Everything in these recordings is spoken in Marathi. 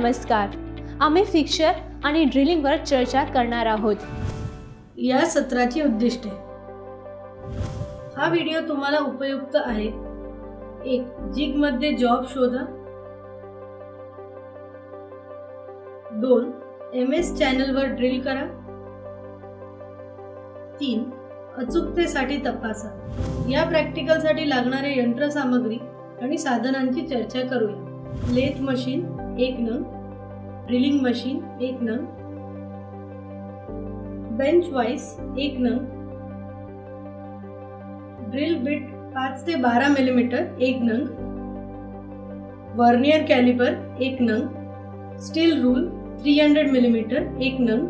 नमस्कार. आम्ही फिक्स्चर आणि ड्रिलिंगवर चर्चा करणार आहोत. या सत्राची उद्दिष्टे. हा व्हिडिओ तुम्हाला उपयुक्त आहे. 1. जिग मध्ये जॉब शोधा. 2. MS चॅनलवर ड्रिल करा. 3. अचूकतेसाठी तपासा. या प्रॅक्टिकलसाठी लागणारे यंत्रसामग्री आणि साधनांची चर्चा करूया. लेथ मशीन 1 नग, ड्रिलिंग मशीन 1 नग, बेंच वाइस 1 नग, ड्रिल बिट 5 ते 12 मिलीमीटर 1 नग, वर्नियर कॅलिपर 1 नग, स्टील रूल 300 मिलीमीटर 1 नग,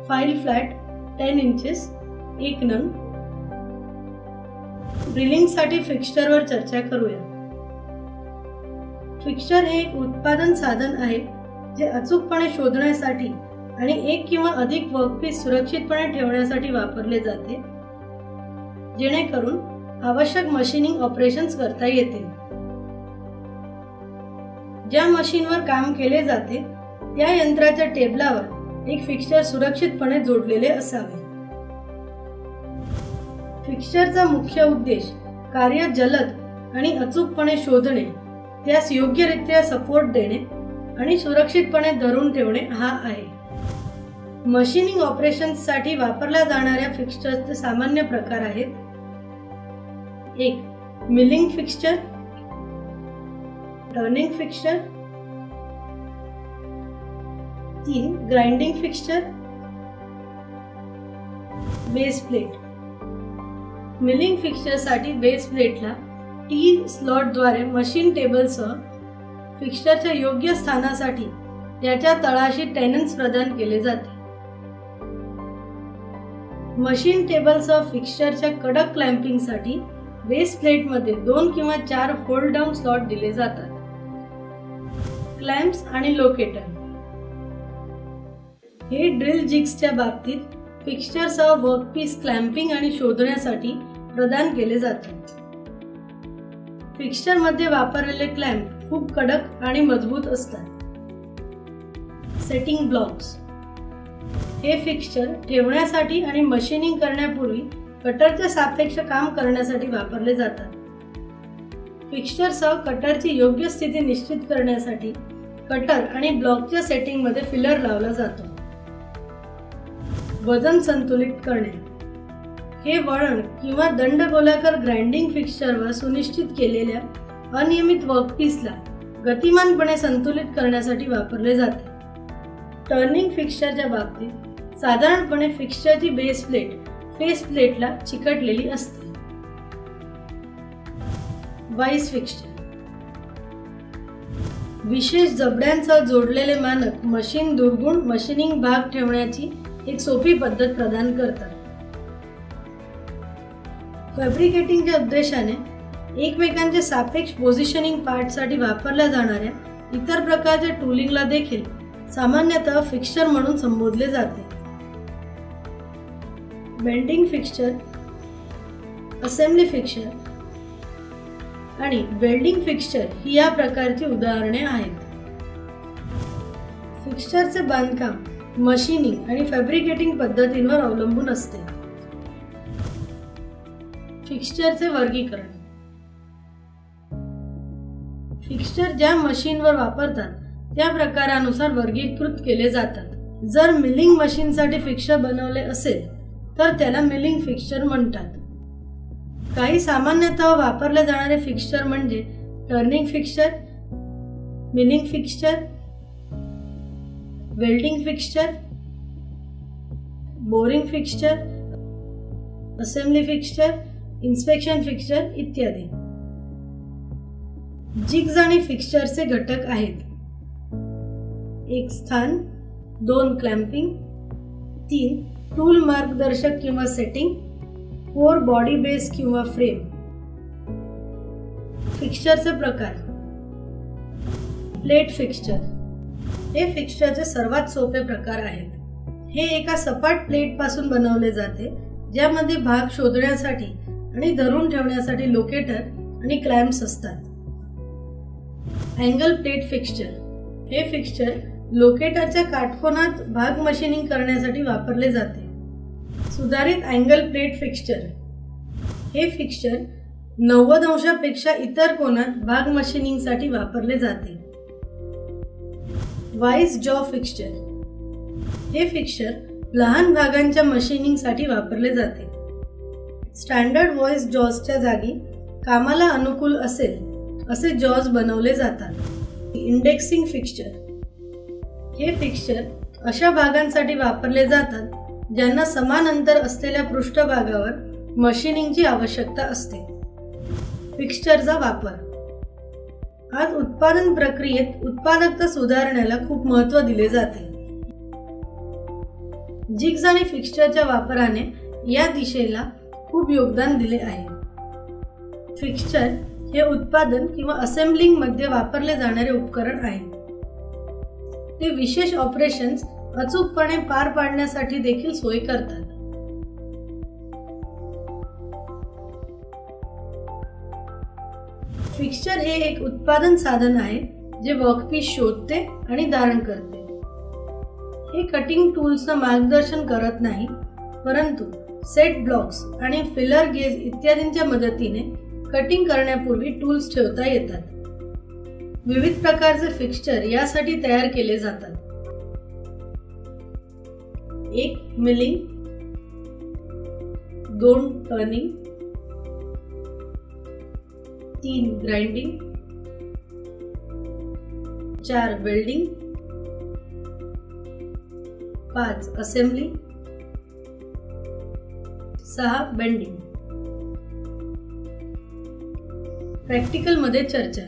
फाइल फ्लॅट 10 इंचेस 1 नग. ड्रिलिंग साठी फिक्स्चरवर चर्चा करूया. फिक्स्चर हे एक उत्पादन साधन आहे जे अचूकपणे शोधण्यासाठी आणि एक किंवा अधिक वर्कपीस सुरक्षितपणे ठेवण्यासाठी वापरले जाते, जेणेकरून आवश्यक मशीनिंग ऑपरेशन्स करता येतील. ज्या मशीनवर काम केले जाते त्या यंत्राच्या टेबलावर एक फिक्स्चर सुरक्षितपणे जोडलेले असावे. फिक्स्चरचा मुख्य उद्देश कार्य जलद आणि अचूकपणे शोधणे, त्यास योग्यरित्या सपोर्ट देणे आणि सुरक्षितपणे धरून ठेवणे हा आहे. मशीनिंग ऑपरेशन्ससाठी वापरल्या जाणाऱ्या फिक्स्चरचे सामान्य प्रकार आहेत. 1. Milling fixture, turning fixture. 3. Grinding fixture. Base plate. Milling फिक्स्चरसाठी बेस प्लेटला T स्लॉटद्वारे मशीन टेबलसह फिक्स्चरच्या योग्य स्थानासाठी त्याच्या तळाशी टेनन्स प्रदान केले जाते. मशीन टेबलसह फिक्स्चरच्या कडक क्लॅम्पिंगसाठी बेस प्लेटमध्ये 2 किंवा 4 होल्ड डाऊन स्लॉट दिले जातात. क्लॅम्प्स आणि लोकेटर हे ड्रिल जिग्सच्या बाबतीत फिक्स्चरसह वर्कपीस क्लॅम्पिंग आणि शोधण्यासाठी प्रदान केले जातात. फिक्स्चर मध्ये वापरलेले क्लॅम्प खूप कडक आणि मजबूत असतात. सेटिंग ब्लॉक्स हे फिक्स्चर ठेवण्यासाठी आणि मशीनिंग करण्यापूर्वी कटरच्या सापेक्ष काम करण्यासाठी वापरले जातात. फिक्स्चरसह कटरची योग्य स्थिती निश्चित करण्यासाठी कटर आणि ब्लॉकच्या सेटिंग मध्ये फिलर लावला जातो. वजन संतुलित करणे हे वळण किंवा दंडगोलाकार ग्राइंडिंग फिक्स्चरवर सुनिश्चित केलेल्या अनियमित वर्कपीसला गतिमानपणे संतुलित करण्यासाठी वापरले जाते. टर्निंग फिक्स्चरच्या बाबतीत साधारणपणे फिक्स्चरची बेस प्लेट फेस प्लेटला चिकटलेली असते. वाइस फिक्स्चर विशेष जबड्यांसह जोडलेले मानक मशीन दुर्गुण मशीनिंग भाग ठेवण्याची एक सोपी पद्धत प्रदान करतात. फॅब्रिकेटिंगच्या उद्देशाने एकमेकांच्या सापेक्ष पोझिशनिंग पार्टसाठी वापरल्या जाणाऱ्या इतर प्रकारच्या टूलिंगला देखील सामान्यतः फिक्स्चर म्हणून संबोधले जाते. बेंडिंग फिक्स्चर, असेंब्ली फिक्स्चर आणि वेल्डिंग फिक्स्चर ही या प्रकारची उदाहरणे आहेत. फिक्स्चरचे बांधकाम मशीनिंग आणि फॅब्रिकेटिंग पद्धतींवर अवलंबून असते. फिक्स्चरचे वर्गीकरण. फिक्स्चर ज्या मशीनवर वापरतात त्या प्रकारानुसार वर्गीकृत केले जातात. जर मिलिंग मशीनसाठी फिक्स्चर बनवले असेल तर त्याला मिलिंग फिक्स्चर म्हणतात. काही सामान्यतः वापरले जाणारे फिक्स्चर म्हणजे turning fixture, milling fixture, welding fixture, boring fixture, assembly fixture, inspection fixture इत्यादी. जिग्स आणि फिक्स्चरचे घटक आहेत. 1. स्थान. 2. क्लॅम्पिंग. 3. टूल मार्गदर्शक किंवा सेटिंग. 4. बॉडी बेस किंवा फ्रेम. फिक्स्चरचे प्रकार. प्लेट फिक्स्चर हे फिक्स्चरचे सर्वात सोपे प्रकार आहेत. हे एका सपाट प्लेट पासून बनवले जाते ज्यामध्ये भाग शोधण्यासाठी आणि धरून ठेवण्यासाठी लोकेटर आणि क्लॅम्प्स असतात. अँगल प्लेट फिक्स्चर हे फिक्स्चर लोकेटरच्या काटकोनात भाग मशीनिंग करण्यासाठी वापरले जाते. सुधारित अँगल प्लेट फिक्स्चर. हे फिक्स्चर 90 अंशापेक्षा इतर कोनात भाग मशीनिंगसाठी वापरले जाते. वाईज जॉ फिक्स्चर. हे फिक्स्चर लहान भागांच्या मशीनिंगसाठी वापरले जाते. स्टँडर्ड व्हॉइस जॉजच्या जागी कामाला अनुकूल असेल असे जॉज बनवले जातात. Indexing fixture. हे फिक्स्चर अशा भागांसाठी वापरले जातात ज्यांना समान अंतर असलेल्या पृष्ठभागावर मशीनिंगची आवश्यकता असते. फिक्स्चरचा वापर. आज उत्पादन प्रक्रियेत उत्पादकता सुधारण्याला खूप महत्त्व दिले जाते. जिग्स आणि फिक्स्चरच्या वापराने या दिशेला खूप योगदान दिले आहे. फिक्स्चर हे उत्पादन किंवा असेंब्लिंग मध्ये वापरले जाणारे उपकरण आहे. ते विशेष ऑपरेशन्स अचूकपणे पार पाडण्यासाठी देखील सोय करतात. फिक्स्चर हे एक उत्पादन साधन आहे जे वर्कपीस शोधते आणि धारण करते. हे कटिंग टूल्सना मार्गदर्शन करत नाही, परंतु सेट ब्लॉक्स आणि फिलर गेज इत्यादींच्या मदतीने कटिंग करण्यापूर्वी टूल्स ठेवता येतात. विविध प्रकारचे फिक्स्चर यासाठी तयार केले जातात. 1 milling, 2 turning, 3 grinding, 4 welding, 5 assembly, 6 bending. Practical मध्ये चर्चा.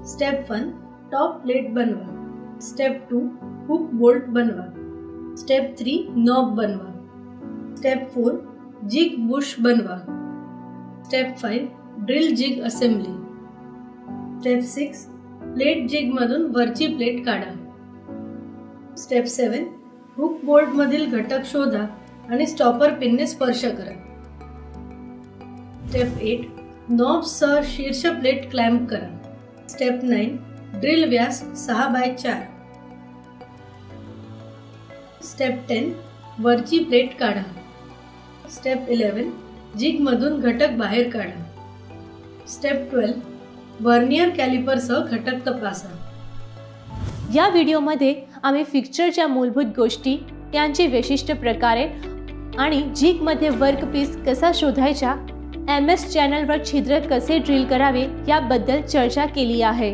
स्टेप 1 टॉप प्लेट बनवा. स्टेप 2 हुक बोल्ट बनवा. स्टेप 3 नॉब बनवा. स्टेप 4 जिग बुश बनवा. Step 5 drill jig assembly. Step 6 plate jig मधून वरची प्लेट काढा. स्टेप 7 हुक बोल्ट मधील घटक शोधा आणि स्टॉपर पिनने स्पर्श करा. स्टेप 8 नॉब्ससह शीर्ष प्लेट क्लॅम्प करा. स्टेप 9 ड्रिल व्यास 6x4. स्टेप 10 वरची प्लेट काढा. स्टेप 11 जिग मधून घटक बाहेर काढा. स्टेप 12 व्हर्नियर कॅलिपरसह घटक तपासा. या व्हिडिओमध्ये आम्ही फिक्स्चरच्या मूलभूत गोष्टी, त्यांचे वैशिष्ट्य प्रकारे आणि जिगमध्ये वर्कपीस कसा शोधायचा, MS चॅनलवर छिद्र कसे ड्रिल करावे याबद्दल चर्चा केली आहे.